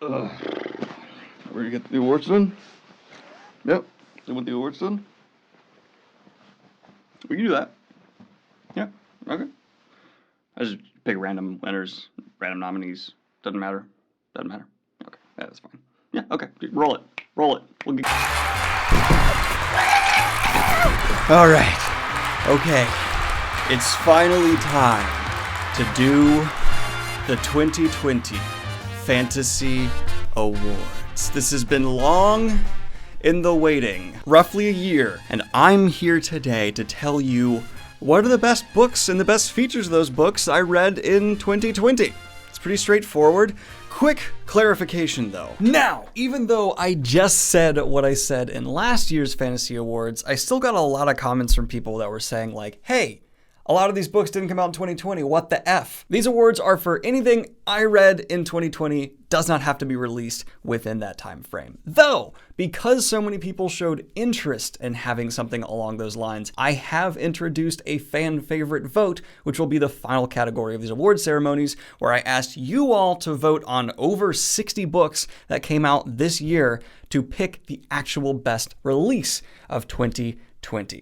We're gonna get the awards done? Yep. You want the awards done? We can do that. Yeah, okay. I just pick random winners, random nominees. Doesn't matter. Doesn't matter. Okay, yeah, that's fine. Yeah, okay. Roll it. Roll it. We'll get... All right. Okay. It's finally time to do the 2020 Fantasy Awards. This has been long in the waiting, roughly a year, and I'm here today to tell you what are the best books and the best features of those books I read in 2020. It's pretty straightforward. Quick clarification though. Now, even though I just said what I said in last year's Fantasy Awards, I still got a lot of comments from people that were saying like, hey, a lot of these books didn't come out in 2020, what the F? These awards are for anything I read in 2020, does not have to be released within that time frame. Though, because so many people showed interest in having something along those lines, I have introduced a fan favorite vote, which will be the final category of these award ceremonies, where I asked you all to vote on over 60 books that came out this year to pick the actual best release of 2020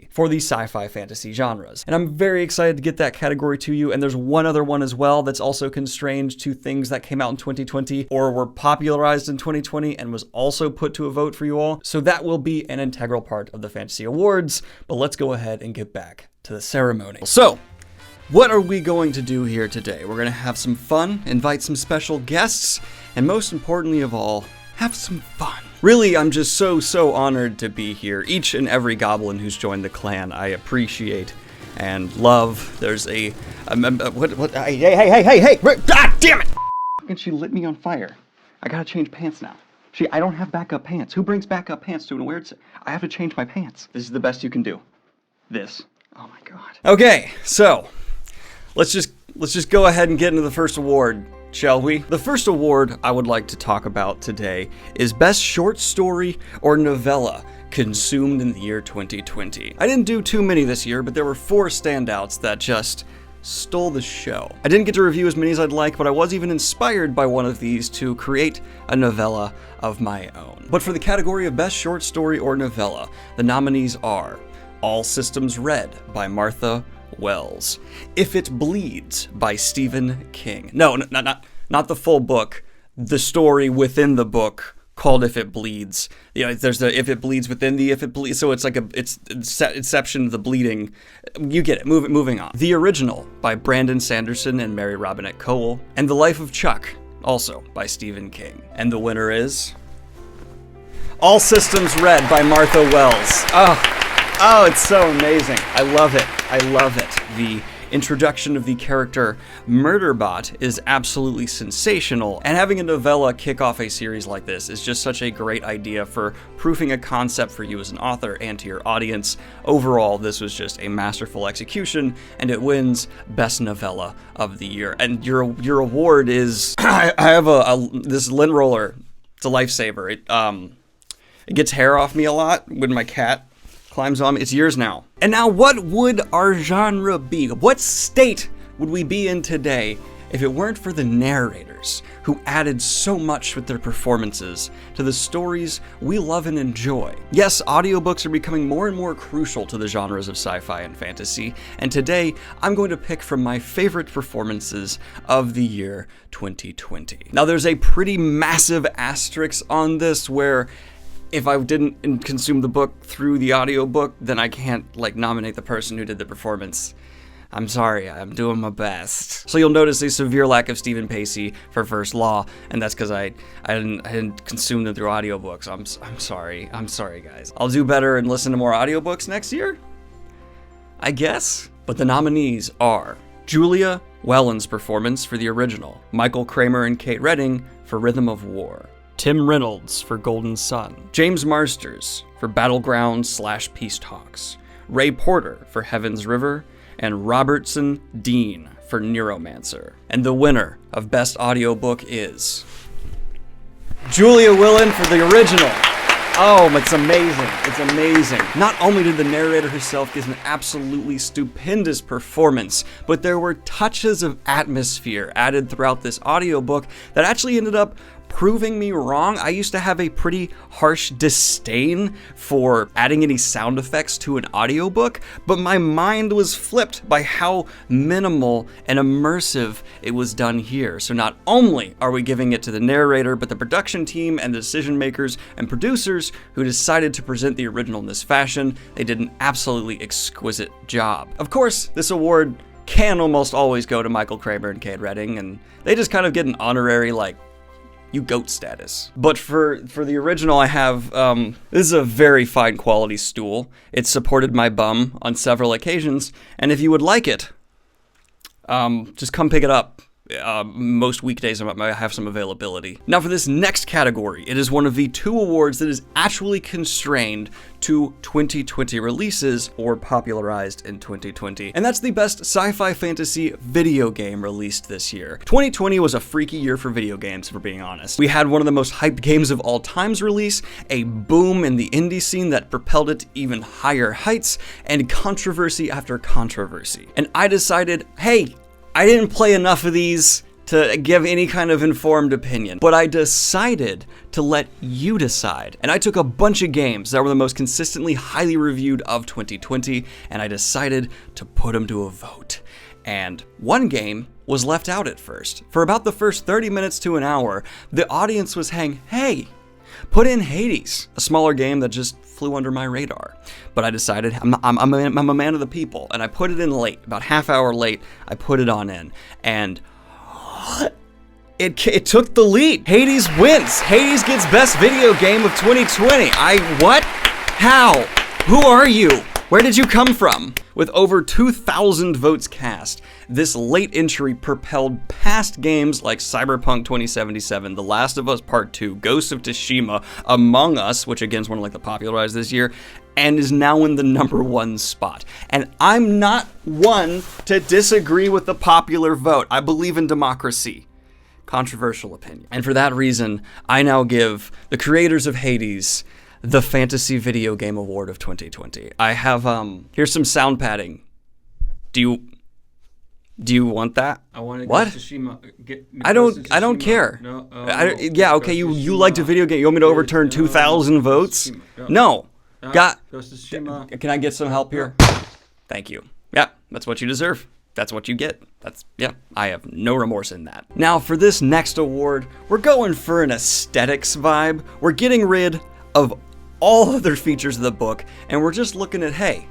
for the sci-fi fantasy genres. And I'm very excited to get that category to you, and there's one other one as well that's also constrained to things that came out in 2020 or were popularized in 2020 and was also put to a vote for you all. So that will be an integral part of the Fantasy Awards, but let's go ahead and get back to the ceremony. So, what are we going to do here today? We're going to have some fun, invite some special guests, and most importantly of all, have some fun. Really, I'm just so honored to be here. Each and every goblin who's joined the clan, I appreciate and love. There's a hey, God damn it! And she lit me on fire. I gotta change pants now. I don't have backup pants. Who brings backup pants to an awards? I have to change my pants. This is the best you can do. This. Oh my God. Okay, so let's just go ahead and get into the first award, shall we? The first award I would like to talk about today is Best Short Story or Novella consumed in the year 2020. I didn't do too many this year, but there were 4 standouts that just stole the show. I didn't get to review as many as I'd like, but I was even inspired by one of these to create a novella of my own. But for the category of Best Short Story or Novella, the nominees are All Systems Red by Martha Wells, If It Bleeds by Stephen King. No, not the full book, the story within the book called If It Bleeds. You know, there's the If It Bleeds within the If It Bleeds, so it's like it's inception of the bleeding. You get it. Moving on. The Original by Brandon Sanderson and Mary Robinette Kowal, and The Life of Chuck, also by Stephen King. And the winner is All Systems Red by Martha Wells. Oh, it's so amazing. I love it. I love it. The introduction of the character Murderbot is absolutely sensational, and having a novella kick off a series like this is just such a great idea for proofing a concept for you as an author and to your audience. Overall, this was just a masterful execution, and it wins Best Novella of the Year. And your award is I have this lint roller. It's a lifesaver. It gets hair off me a lot when my cat climbs on me. It's yours now. And now, what would our genre be? What state would we be in today if it weren't for the narrators who added so much with their performances to the stories we love and enjoy? Yes, audiobooks are becoming more and more crucial to the genres of sci-fi and fantasy, and today I'm going to pick from my favorite performances of the year 2020. Now, there's a pretty massive asterisk on this where if I didn't consume the book through the audiobook, then I can't, nominate the person who did the performance. I'm sorry, I'm doing my best. So you'll notice a severe lack of Stephen Pacey for First Law, and that's because I didn't consume them through audiobooks. I'm sorry. I'm sorry, guys. I'll do better and listen to more audiobooks next year, I guess. But the nominees are Julia Whelan's performance for The Original, Michael Kramer and Kate Redding for Rhythm of War, Tim Reynolds for Golden Sun, James Marsters for Battleground/Peace Talks, Ray Porter for Heaven's River, and Robertson Dean for Neuromancer. And the winner of Best Audiobook is Julia Whelan for The Original. Oh, it's amazing. It's amazing. Not only did the narrator herself give an absolutely stupendous performance, but there were touches of atmosphere added throughout this audiobook that actually ended up proving me wrong. I used to have a pretty harsh disdain for adding any sound effects to an audiobook, but my mind was flipped by how minimal and immersive it was done here. So not only are we giving it to the narrator, but the production team and the decision makers and producers who decided to present the original in this fashion, they did an absolutely exquisite job. Of course, this award can almost always go to Michael Kramer and Cade Redding, and they just kind of get an honorary, like, you goat status. But for the original, I have, this is a very fine quality stool. It supported my bum on several occasions, and if you would like it, just come pick it up. Most weekdays I have some availability. Now for this next category, it is one of the 2 awards that is actually constrained to 2020 releases or popularized in 2020. And that's the best sci-fi fantasy video game released this year. 2020 was a freaky year for video games, if we're being honest. We had one of the most hyped games of all times release, a boom in the indie scene that propelled it to even higher heights, and controversy after controversy. And I decided, hey, I didn't play enough of these to give any kind of informed opinion, but I decided to let you decide. And I took a bunch of games that were the most consistently highly reviewed of 2020, and I decided to put them to a vote. And one game was left out at first. For about the first 30 minutes to an hour, the audience was saying, hey, put in Hades, a smaller game that just flew under my radar. But I decided I'm a man of the people, and I put it in late, about half hour late. I put it on in, and it took the lead. Hades wins. Hades gets best video game of 2020. What? How? Who are you? Where did you come from? With over 2,000 votes cast, this late entry propelled past games like Cyberpunk 2077, The Last of Us Part 2, Ghost of Tsushima, Among Us, which again is one of like the popularized this year, and is now in the #1 spot. And I'm not one to disagree with the popular vote. I believe in democracy. Controversial opinion. And for that reason, I now give the creators of Hades the Fantasy Video Game Award of 2020. I have, here's some sound padding. Do you want that? I want to what? Tsushima. I don't care. No, yeah, okay, you liked a video game. You want me to overturn 2,000 votes? No. Can I get some help here? Thank you. Yeah, that's what you deserve. That's what you get. I have no remorse in that. Now for this next award, we're going for an aesthetics vibe. We're getting rid of all other features of the book, and we're just looking at, hey,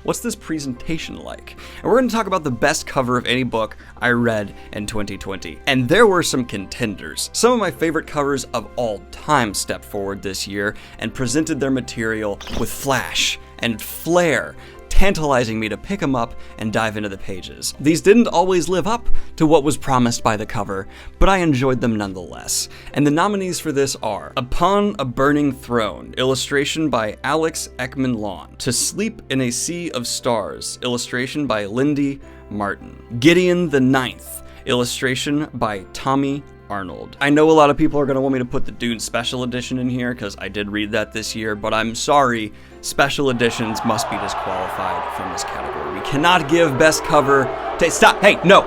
what's this presentation like? And we're going to talk about the best cover of any book I read in 2020. And there were some contenders. Some of my favorite covers of all time stepped forward this year and presented their material with flash and flair, tantalizing me to pick them up and dive into the pages. These didn't always live up to what was promised by the cover, but I enjoyed them nonetheless. And the nominees for this are Upon a Burning Throne, illustration by Alex Ekman Lawn. To Sleep in a Sea of Stars, illustration by Lindy Martin. Gideon the Ninth, illustration by Tommy Arnold. I know a lot of people are going to want me to put the Dune Special Edition in here because I did read that this year, but I'm sorry, special editions must be disqualified from this category. We cannot give best cover to... Stop! Hey, no!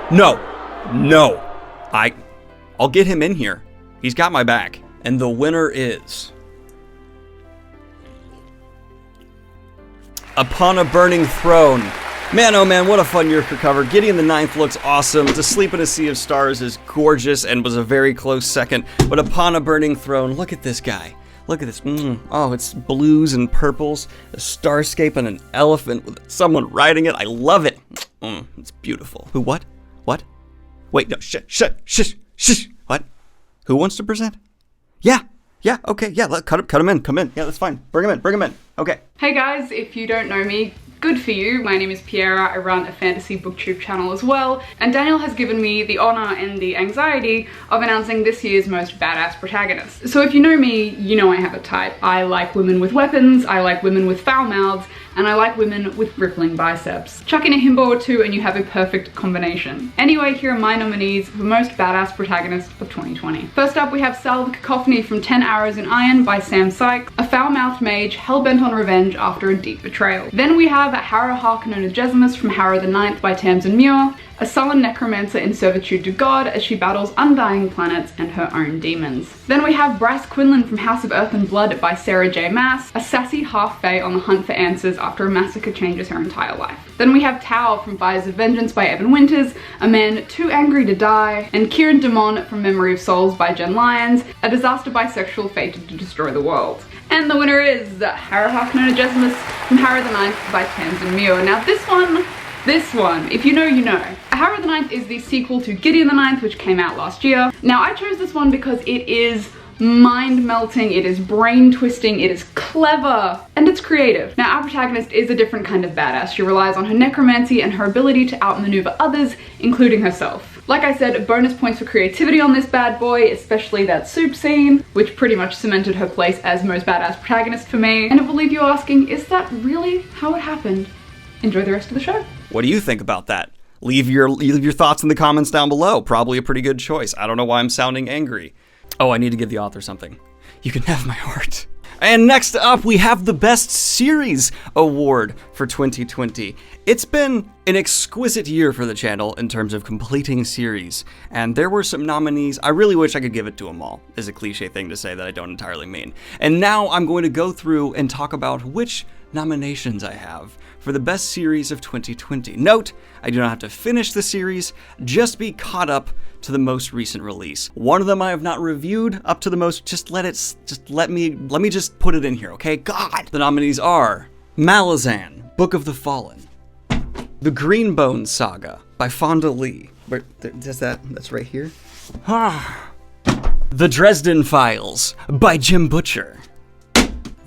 I'll get him in here. He's got my back. And the winner is... Upon a Burning Throne. Man, oh man, what a fun year for cover. Gideon the Ninth looks awesome. To Sleep in a Sea of Stars is gorgeous and was a very close second. But Upon a Burning Throne, look at this guy. Look at this. Oh, it's blues and purples, a starscape and an elephant with someone riding it. I love it. It's beautiful. Who, what? What? Wait, no, shush. What? Who wants to present? Yeah, okay, yeah, cut him in, come in. Yeah, that's fine. Bring him in. Okay. Hey guys, if you don't know me, good for you. My name is Piera. I run a fantasy booktube channel as well, and Daniel has given me the honor and the anxiety of announcing this year's most badass protagonist. So if you know me, you know I have a type. I like women with weapons, I like women with foul mouths, and I like women with rippling biceps. Chuck in a himbo or two and you have a perfect combination. Anyway, here are my nominees for most badass protagonist of 2020. First up, we have Sal the Cacophony from 10 Arrows in Iron by Sam Sykes, a foul-mouthed mage hell-bent on revenge after a deep betrayal. Then we have Harrow Harkonnen Agesimus from Harrow the Ninth by Tamsin Muir, a sullen necromancer in servitude to God as she battles undying planets and her own demons. Then we have Bryce Quinlan from House of Earth and Blood by Sarah J. Maas, a sassy half-fae on the hunt for answers after a massacre changes her entire life. Then we have Tau from Fires of Vengeance by Evan Winters, a man too angry to die, and Kieran Damon from Memory of Souls by Jen Lyons, a disaster bisexual fated to destroy the world. And the winner is Harrow Harkonnen from Harrow the Ninth by Tamsin Muir. Now this one, if you know, you know. Harrow the Ninth is the sequel to Gideon the Ninth, which came out last year. Now I chose this one because it is mind-melting, it is brain-twisting, it is clever, and it's creative. Now our protagonist is a different kind of badass. She relies on her necromancy and her ability to outmaneuver others, including herself. Like I said, bonus points for creativity on this bad boy, especially that soup scene, which pretty much cemented her place as most badass protagonist for me. And it will leave you asking, is that really how it happened? Enjoy the rest of the show. What do you think about that? Leave your thoughts in the comments down below. Probably a pretty good choice. I don't know why I'm sounding angry. Oh, I need to give the author something. You can have my heart. And next up, we have the Best Series Award for 2020. It's been an exquisite year for the channel in terms of completing series, and there were some nominees. I really wish I could give it to them all, is a cliche thing to say that I don't entirely mean. And now I'm going to go through and talk about which nominations I have for the best series of 2020. Note, I do not have to finish the series, just be caught up to the most recent release. One of them I have not reviewed up to the most, let me just put it in here, okay? God! The nominees are Malazan, Book of the Fallen, The Greenbone Saga by Fonda Lee. That's right here. The Dresden Files by Jim Butcher.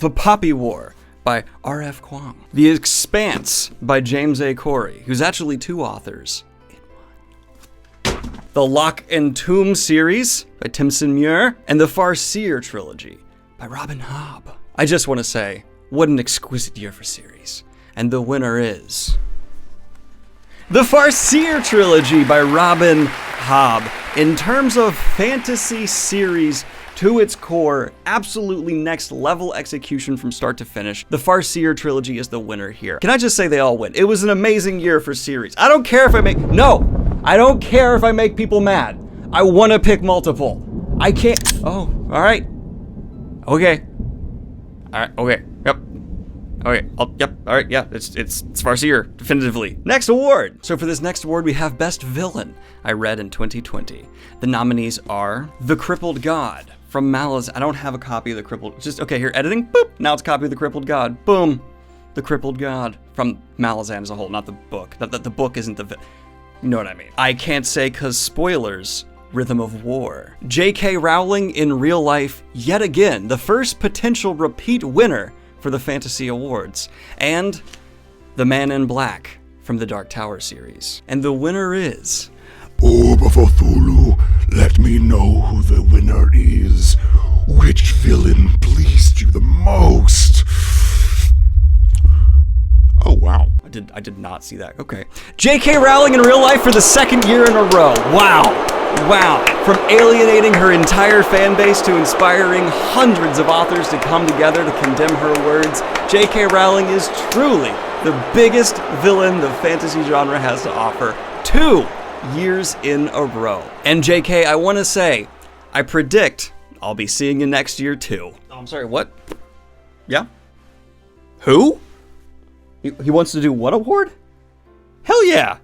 The Poppy War by R.F. Kuang. The Expanse by James A. Corey, who's actually two authors in one. The Lock and Tomb series by Tamsin Muir, and the Farseer trilogy by Robin Hobb. I just want to say, what an exquisite year for series. And the winner is the Farseer trilogy by Robin Hobb. In terms of fantasy series, to its core, absolutely next level execution from start to finish. The Farseer trilogy is the winner here. Can I just say they all win? It was an amazing year for series. I don't care if I don't care if I make people mad. I want to pick multiple. I can't. Oh, all right. Okay. All right. Okay. Yep. Okay. Yep. All right. Yeah. It's Farseer definitively. Next award. So for this next award, we have Best Villain. I read in 2020. The nominees are The Crippled God from Malazan. I don't have a copy of The Crippled. Okay, here, editing. Boop. Now it's a copy of The Crippled God. Boom. The Crippled God from Malazan as a whole, not the book. The book isn't the. You know what I mean. I can't say cause spoilers. Rhythm of War. J.K. Rowling in real life, yet again, the first potential repeat winner for the Fantasy Awards. And The Man in Black from the Dark Tower series. And the winner is Orb of Cthulhu, let me know who the winner is. Which villain pleased you the most? Oh, wow. I did not see that. Okay. J.K. Rowling in real life for the second year in a row. Wow. Wow. From alienating her entire fan base to inspiring hundreds of authors to come together to condemn her words, J.K. Rowling is truly the biggest villain the fantasy genre has to offer. 2 years in a row. And JK, I want to say, I predict I'll be seeing you next year too. Oh, I'm sorry, what? Yeah? Who? He wants to do what award? Hell yeah!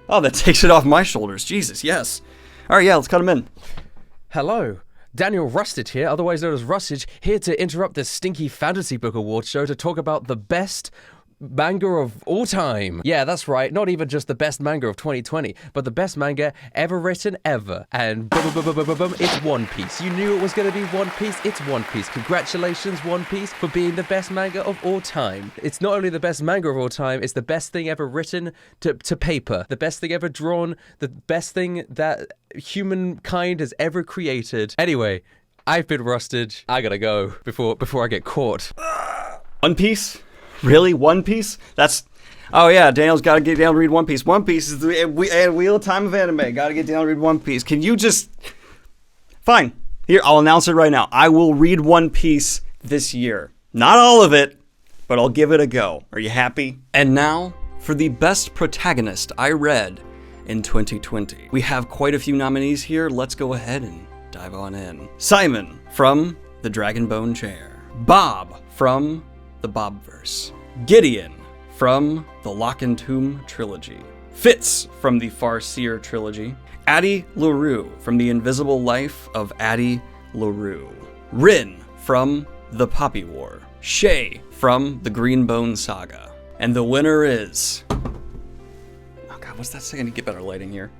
Oh, that takes it off my shoulders. Jesus, yes. All right, yeah, let's cut him in. Hello. Daniel Rusted here, otherwise known as Rustage, here to interrupt this stinky fantasy book award show to talk about the best manga of all time. Yeah, that's right. Not even just the best manga of 2020, but the best manga ever written ever. And boom, it's One Piece. You knew it was going to be One Piece. It's One Piece. Congratulations, One Piece, for being the best manga of all time. It's not only the best manga of all time, it's the best thing ever written to paper. The best thing ever drawn. The best thing that humankind has ever created. Anyway, I've been Rusted. I gotta go before I get caught. One Piece? Really? One Piece? Oh yeah, Daniel's gotta get down to read One Piece. One Piece is the Wheel of Time of anime. Gotta get down to read One Piece. Can you just... Fine. Here, I'll announce it right now. I will read One Piece this year. Not all of it, but I'll give it a go. Are you happy? And now, for the best protagonist I read in 2020. We have quite a few nominees here. Let's go ahead and dive on in. Simon from the Dragonbone Chair. Bob from the Bobverse. Gideon from the Lock and Tomb trilogy. Fitz from the Farseer trilogy. Addie LaRue from the Invisible Life of Addie LaRue. Rin from the Poppy War. Shay from the Greenbone Saga. And the winner is... Oh god, what's that saying? I need to get better lighting here.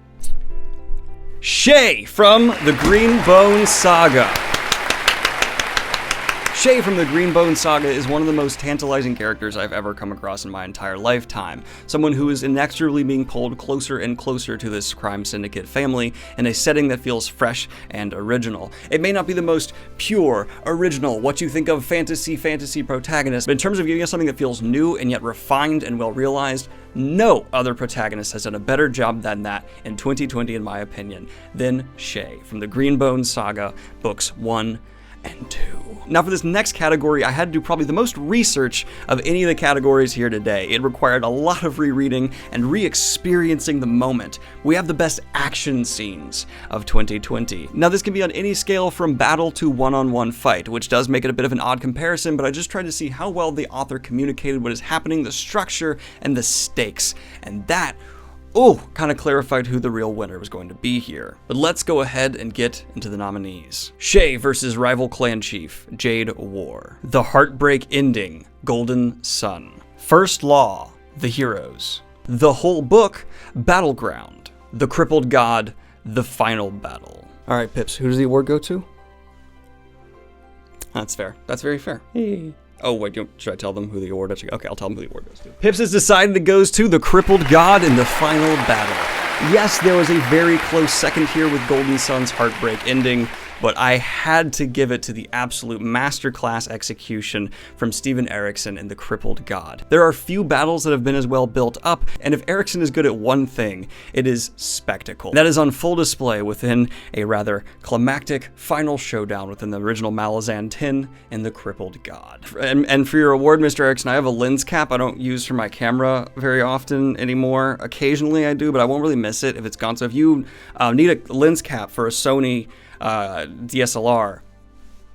Shay from the Greenbone Saga. Shay from the Greenbone Saga is one of the most tantalizing characters I've ever come across in my entire lifetime. Someone who is inexorably being pulled closer and closer to this crime syndicate family in a setting that feels fresh and original. It may not be the most pure, original, what you think of fantasy protagonist, but in terms of giving us something that feels new and yet refined and well realized, no other protagonist has done a better job than that in 2020, in my opinion, than Shay from the Greenbone Saga, books 1 and 2. Now for this next category, I had to do probably the most research of any of the categories here today. It required a lot of rereading and re-experiencing the moment. We have the best action scenes of 2020. Now this can be on any scale from battle to one-on-one fight, which does make it a bit of an odd comparison, but I just tried to see how well the author communicated what is happening, the structure, and the stakes. And that kind of clarified who the real winner was going to be here. But let's go ahead and get into the nominees. Shay versus rival clan chief, Jade War. The Heartbreak Ending, Golden Sun. First Law, The Heroes. The Whole Book, Battleground. The Crippled God, The Final Battle. All right, Pips, who does the award go to? That's fair. That's very fair. Hey. Oh, wait, should I tell them who the award is? Okay, I'll tell them who the award goes to. Pips has decided it goes to The Crippled God in The Final Battle. Yes, there was a very close second here with Golden Sun's Heartbreak Ending, but I had to give it to the absolute masterclass execution from Steven Erikson in The Crippled God. There are few battles that have been as well built up, and if Erikson is good at one thing, it is spectacle. That is on full display within a rather climactic final showdown within the original Malazan 10 in The Crippled God. And for your award, Mr. Erikson, I have a lens cap I don't use for my camera very often anymore. Occasionally I do, but I won't really miss it if it's gone. So if you need a lens cap for a Sony DSLR,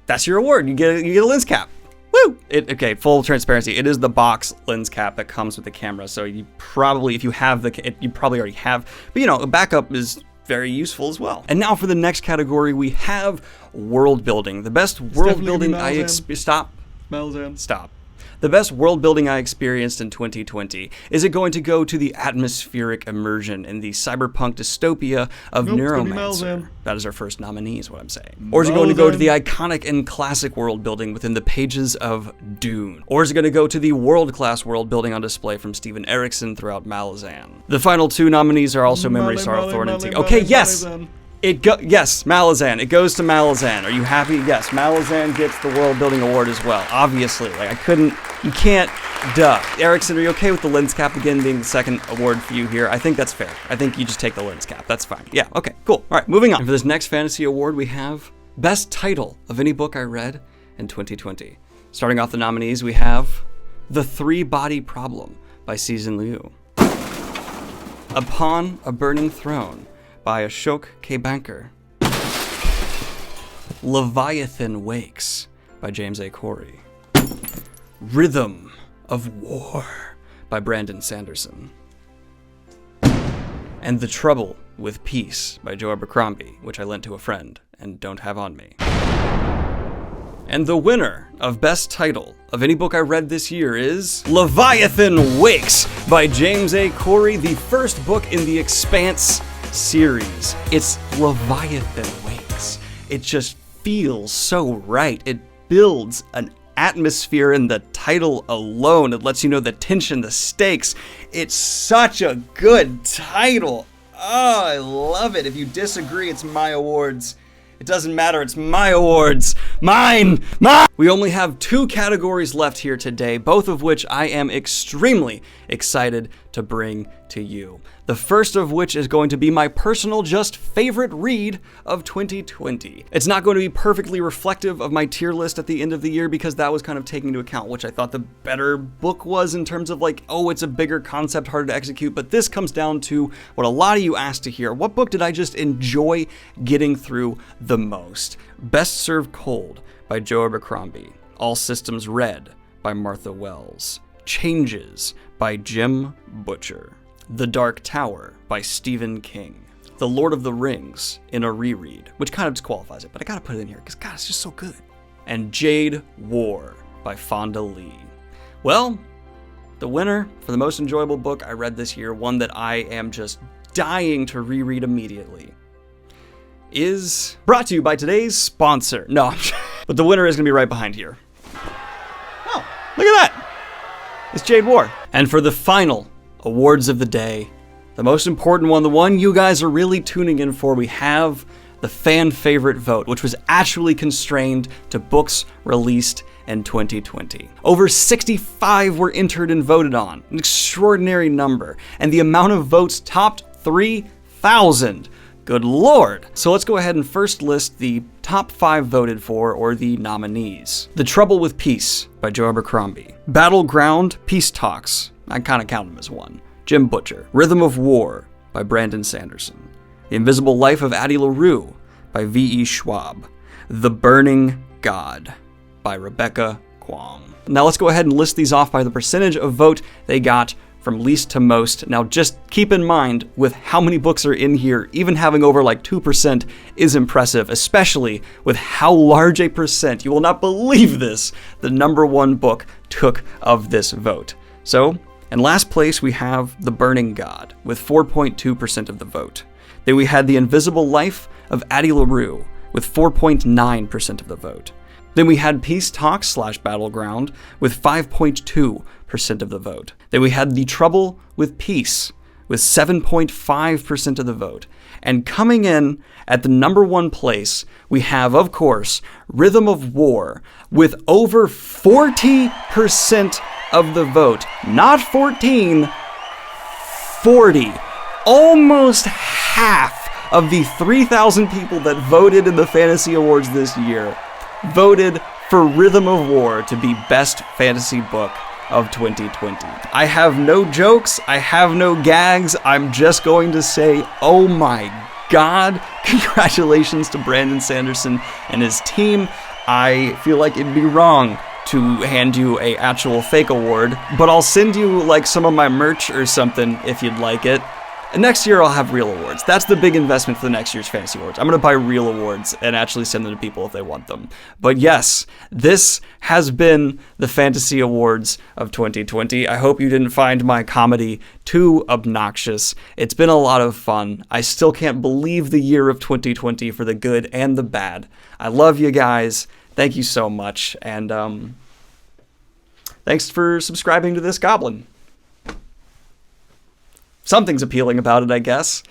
that's your award. You get a lens cap. Woo! Okay, full transparency. It is the box lens cap that comes with the camera. So you probably, if you have you probably already have. But a backup is very useful as well. And now for the next category, we have world building. The best world building Stop. The best world building I experienced in 2020. Is it going to go to the atmospheric immersion in the cyberpunk dystopia of Neuromancer? That is our first nominee, is what I'm saying. Or is it going to go to the iconic and classic world building within the pages of Dune? Or is it going to go to the world-class world building on display from Steven Erikson throughout Malazan? The final two nominees are also Memory, Sorrow, Thorn, and Tig. Okay, yes! Yes, Malazan. It goes to Malazan. Are you happy? Yes, Malazan gets the world building award as well. Obviously, you can't, Erikson, are you okay with the lens cap again being the second award for you here? I think that's fair. I think you just take the lens cap. That's fine. Yeah, okay, cool. All right, moving on. And for this next fantasy award, we have Best Title of Any Book I Read in 2020. Starting off the nominees, we have The Three-Body Problem by Cixin Liu. Upon a Burning Throne by Ashok K. Banker. Leviathan Wakes by James A. Corey. Rhythm of War by Brandon Sanderson. And The Trouble with Peace by Joe Abercrombie, which I lent to a friend and don't have on me. And the winner of Best Title of Any Book I Read this year is Leviathan Wakes by James A. Corey, the first book in the Expanse series. It's Leviathan Wakes. It just feels so right. It builds an atmosphere in the title alone. It lets you know the tension, the stakes. It's such a good title. Oh, I love it. If you disagree, it's my awards. It doesn't matter, it's my awards. Mine! We only have 2 categories left here today, both of which I am extremely excited to bring to you. The first of which is going to be my personal just favorite read of 2020. It's not going to be perfectly reflective of my tier list at the end of the year because that was kind of taking into account which I thought the better book was in terms of like, oh, it's a bigger concept, harder to execute, but this comes down to what a lot of you asked to hear. What book did I just enjoy getting through the most? Best Served Cold by Joe Abercrombie. All Systems Red by Martha Wells. Changes by Jim Butcher. The Dark Tower by Stephen King. The Lord of the Rings in a reread, which kind of disqualifies it, but I gotta put it in here because God, it's just so good. And Jade War by Fonda Lee. Well, the winner for the most enjoyable book I read this year, one that I am just dying to reread immediately, is brought to you by today's sponsor. No, but the winner is gonna be right behind here. Oh, look at that! It's Jade War. And for the final awards of the day, the most important one, the one you guys are really tuning in for, we have the fan favorite vote, which was actually constrained to books released in 2020. Over 65 were entered and voted on, an extraordinary number, and the amount of votes topped 3,000. Good Lord. So let's go ahead and first list the top 5 voted for, or the nominees. The Trouble with Peace by Joe Abercrombie. Battleground Peace Talks, I kind of count them as one. Jim Butcher. Rhythm of War by Brandon Sanderson. The Invisible Life of Addie LaRue by V.E. Schwab. The Burning God by Rebecca Kwong. Now let's go ahead and list these off by the percentage of vote they got from least to most. Now just keep in mind, with how many books are in here, even having over like 2% is impressive, especially with how large a percent, you will not believe this, the number one book took of this vote. So, in last place we have The Burning God with 4.2% of the vote. Then we had The Invisible Life of Addie LaRue with 4.9% of the vote. Then we had Peace Talks / Battleground with 5.2% of the vote. Then we had The Trouble with Peace with 7.5% of the vote. And coming in at the number one place, we have, of course, Rhythm of War with over 40% of the vote. Not 14, 40. Almost half of the 3,000 people that voted in the Fantasy Awards this year voted for Rhythm of War to be best fantasy book of 2020. I have no jokes, I have no gags, I'm just going to say, oh my God, congratulations to Brandon Sanderson and his team. I feel like it'd be wrong to hand you a actual fake award, but I'll send you like some of my merch or something if you'd like it. And next year I'll have real awards. That's the big investment for the next year's Fantasy Awards. I'm going to buy real awards and actually send them to people if they want them. But yes, this has been the Fantasy Awards of 2020. I hope you didn't find my comedy too obnoxious. It's been a lot of fun. I still can't believe the year of 2020 for the good and the bad. I love you guys. Thank you so much. And thanks for subscribing to this goblin. Something's appealing about it, I guess.